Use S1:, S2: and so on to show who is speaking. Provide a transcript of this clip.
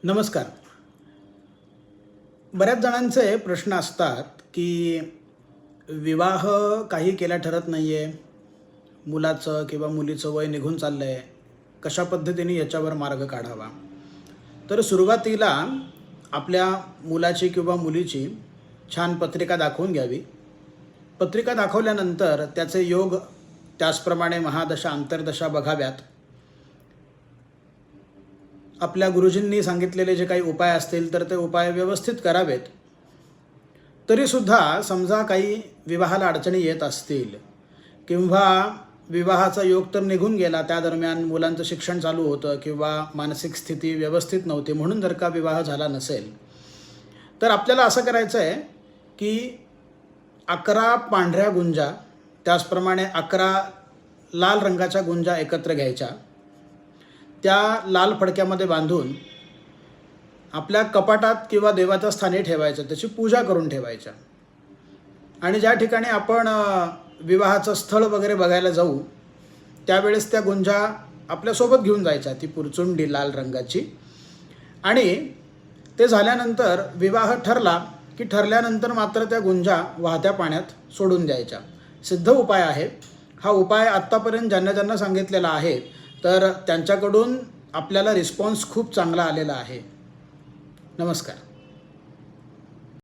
S1: नमस्कार. बऱ्याच जणांचे प्रश्न असतात, की विवाह काही केल्या ठरत नाही आहे. मुलाचं किंवा मुलीचं वय निघून चाललं आहे. कशा पद्धतीने याच्यावर मार्ग काढावा? तर सुरुवातीला आपल्या मुलाची किंवा मुलीची छान पत्रिका दाखवून घ्यावी. पत्रिका दाखवल्यानंतर त्याचे योग, त्याचप्रमाणे महादशा, अंतर्दशा बघाव्यात. आपल्या गुरुजींनी सांगितलेले जे काही उपाय असतील तर ते उपाय व्यवस्थित करावेत. तरीसुद्धा समजा काही विवाहाला अडचणी येत असतील किंवा विवाहाचा योग तर निघून गेला, त्या दरम्यान मुलांचं शिक्षण चालू होतं किंवा मानसिक स्थिती व्यवस्थित नव्हती, म्हणून जर का विवाह झाला नसेल, तर आपल्याला असं करायचं आहे की 11 पांढऱ्या गुंजा, त्याचप्रमाणे 11 लाल रंगाच्या गुंजा एकत्र घ्यायच्या. त्या लाल फडक्यामध्ये बांधून आपल्या कपाटात किंवा देवाच्या स्थानी ठेवायचं, त्याची पूजा करून ठेवायच्या. आणि ज्या ठिकाणी आपण विवाहाचं स्थळ वगैरे बघायला जाऊ त्यावेळेस त्या गुंजा आपल्यासोबत घेऊन जायच्या, ती पुरचुंडी लाल रंगाची. आणि ते झाल्यानंतर विवाह ठरला की ठरल्यानंतर मात्र त्या गुंजा वाहत्या पाण्यात सोडून द्यायच्या. सिद्ध उपाय आहे हा. उपाय आत्तापर्यंत ज्यांना ज्यांना सांगितलेला आहे तर त्यांच्याकडून आपल्याला रिस्पॉन्स खूप चांगला आलेला आहे. नमस्कार.